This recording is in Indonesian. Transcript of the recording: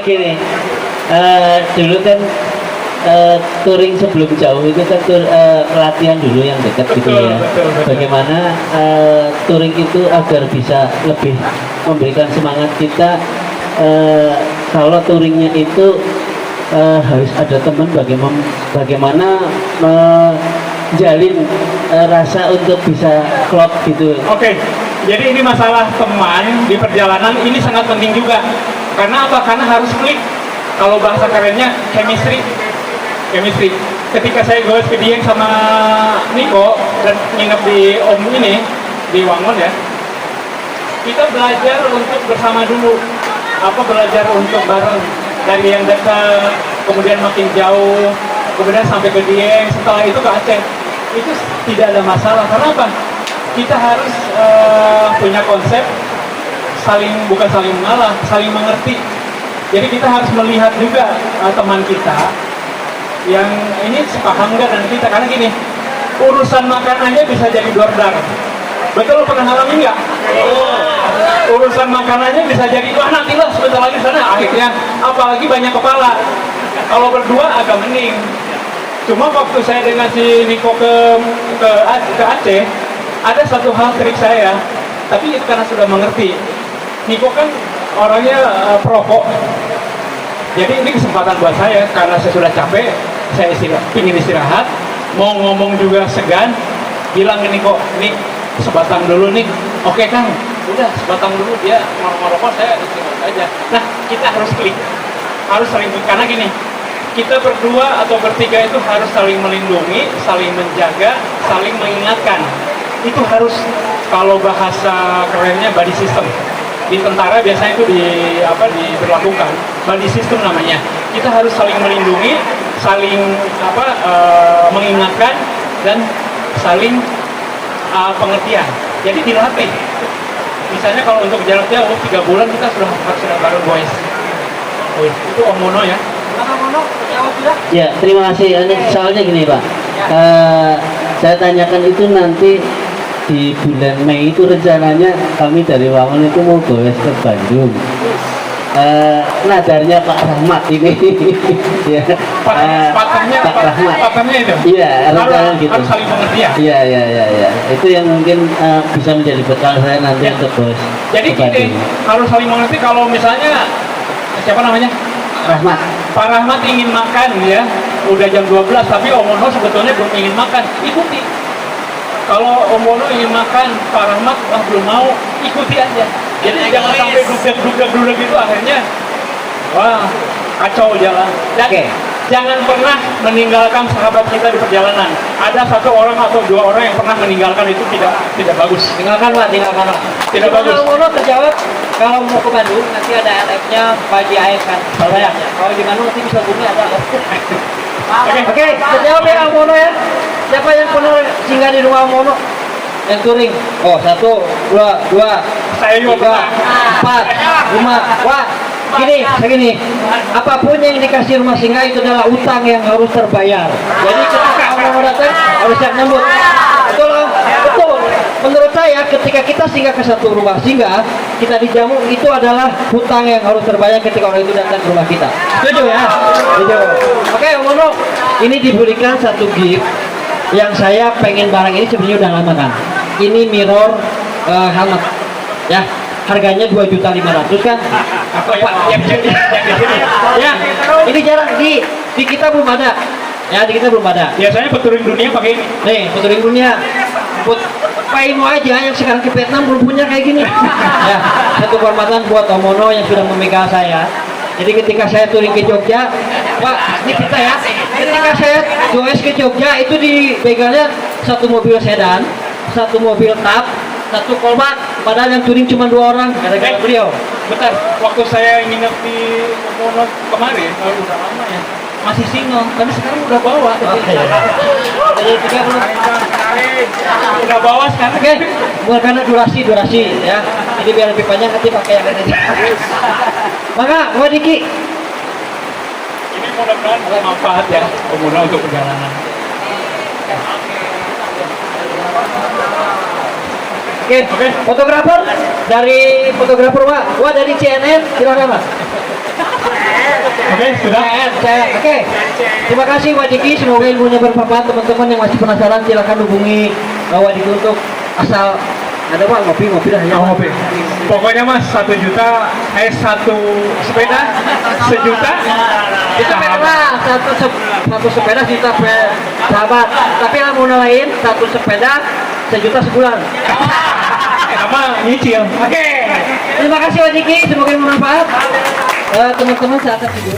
Gini, dulu kan touring sebelum jauh itu kan pelatihan dulu yang dekat gitu Betul, ya. betul. Bagaimana touring itu agar bisa lebih memberikan semangat kita. Kalau touringnya itu harus ada teman, bagaimana menjalin rasa untuk bisa klop gitu. Oke, jadi ini masalah teman di perjalanan ini sangat penting juga. Karena apa? Karena harus klik. Kalau bahasa kerennya chemistry. Ketika saya goes ke Dieng sama Niko dan nginep di Om ini di Wangon ya, kita belajar untuk bersama dulu. Belajar untuk bareng dari yang dekat, kemudian makin jauh, kemudian sampai ke Dieng, setelah itu ke Aceh. Itu tidak ada masalah. Karena apa? Kita harus punya konsep bukan saling mengalah, saling mengerti. Jadi kita harus melihat juga teman kita yang ini sepaham nggak dengan kita. Karena gini, urusan makan aja bisa jadi dordar. Betul, pernah ngalamin nggak? Urusan makanannya bisa jadi, wah nantilah sebentar lagi sana. Akhirnya, apalagi banyak kepala. Kalau berdua agak mending. Cuma waktu saya dengan si Niko ke Aceh, ada satu hal trik saya, tapi itu karena sudah mengerti. Niko kan orangnya perokok, jadi ini kesempatan buat saya karena saya sudah capek, saya ingin istirahat, mau ngomong juga segan, bilang ke Niko, nih sebatang dulu nih, oke Kang, udah sebatang dulu, dia merokok, saya istirahat aja. Nah kita harus klik, harus saling, karena gini, kita berdua atau bertiga itu harus saling melindungi, saling menjaga, saling mengingatkan. Itu harus, kalau bahasa kerennya body system. Di tentara biasanya itu diberlakukan body system namanya. Kita harus saling melindungi, saling mengingatkan, dan saling pengertian. Jadi dilatih. Misalnya kalau untuk jarak jauh 3 bulan kita sudah bareng boys. Itu Om Mono ya. Ya, terima kasih. Soalnya gini Pak, saya tanyakan itu nanti di bulan Mei itu rencananya kami dari Wangon itu mau goes ke Bandung. Nadarnya Pak Rahmat ini, ya. Pak Rahmat. Pakarnya itu. Iya, rencana gitu. Harus saling pengertian. Iya. Itu yang mungkin bisa menjadi bekal saya nanti Ya. untuk goes Jadi ke Bandung. gini, harus saling mengerti. Kalau misalnya siapa namanya? Rahmat. Pak Rahmat ingin makan ya, udah jam 12 tapi Om Mono sebetulnya belum ingin makan, ikuti. Kalau Om Mono ingin makan, Pak Rahmat belum mau, ikuti aja. Jadi jangan sampai duduk gitu akhirnya, wah kacau jalan. Dan jangan pernah meninggalkan sahabat kita di perjalanan. Ada 1 orang atau 2 orang yang pernah meninggalkan, itu tidak bagus. Tinggalkan Pak. Tidak bagus. Kalau Mono terjawab, kalau mau ke Bandung nanti ada LF-nya pagi air kan. Kalau di Bandung nanti bisa bumi ada. Oke, terjawab ya Om Mono ya. Siapa yang pernah singgah di rumah Om Mono? Yang touring. Oh, 1, 2, Saya juga 3, pernah. 4, 5. Wah, segini. Apapun yang dikasih rumah singgah itu adalah utang yang harus terbayar. Jadi ketika Om Mono datang harus siap nyambut. Betul, Om? Betul. Menurut saya ketika kita singgah ke satu rumah singgah, kita dijamu, itu adalah hutang yang harus terbayar ketika orang itu datang ke rumah kita. Setuju ya? Setuju. Oke, Om Mono, ini diberikan satu gift yang saya pengen. Barang ini sebenarnya udah lama kan. Ini mirror helmet. Ya, harganya 2.500.000 kan? Yang di sini. Ya, ini jarang di kita belum ada. Ya, di kita belum ada. Biasanya peturing dunia pakai ini. Nih, peturing dunia. Paimo aja yang sekarang ke Vietnam belum punya kayak gini. Ya, satu kehormatan buat Om Mono yang sudah memegang saya. Jadi ketika saya touring ke Jogja, Pak, ini kita ya. Ketika saya goes ke Jogja itu dipegangnya 1 mobil sedan, 1 mobil tap, 1 kolbak. Padahal yang touring cuma 2 orang gara-gara beliau. Bentar, waktu saya nginep di Mono kemarin, udah lama ya, masih single, tapi sekarang udah bawa. Jadi 30. Udah bawa sekarang. Oke, bukan karena durasi ya. Jadi biar lebih panjang nanti pakai yang ini. Maka, Mbak Diki. Ini mudah-mudahan bermanfaat ya, pemuda untuk perjalanan. Oke, fotografer dari fotografer Wah dari CNN, silakan Mas. Oke, sudah. Oke. Terima kasih Wadiki, semoga ilmunya bermanfaat. Teman-teman yang masih penasaran silakan hubungi Wadiki untuk asal ada Pak ngopi dah ya. Mau ngopi. Pokoknya mas 1 juta, 1 sepeda, 1 juta. Itu lah satu sepeda juta per sahabat. Tapi yang mau lain 1 sepeda 1 juta sebulan. Sama nyicil. Oke. Terima kasih Wadiki, semoga bermanfaat. Teman-teman saat tidur.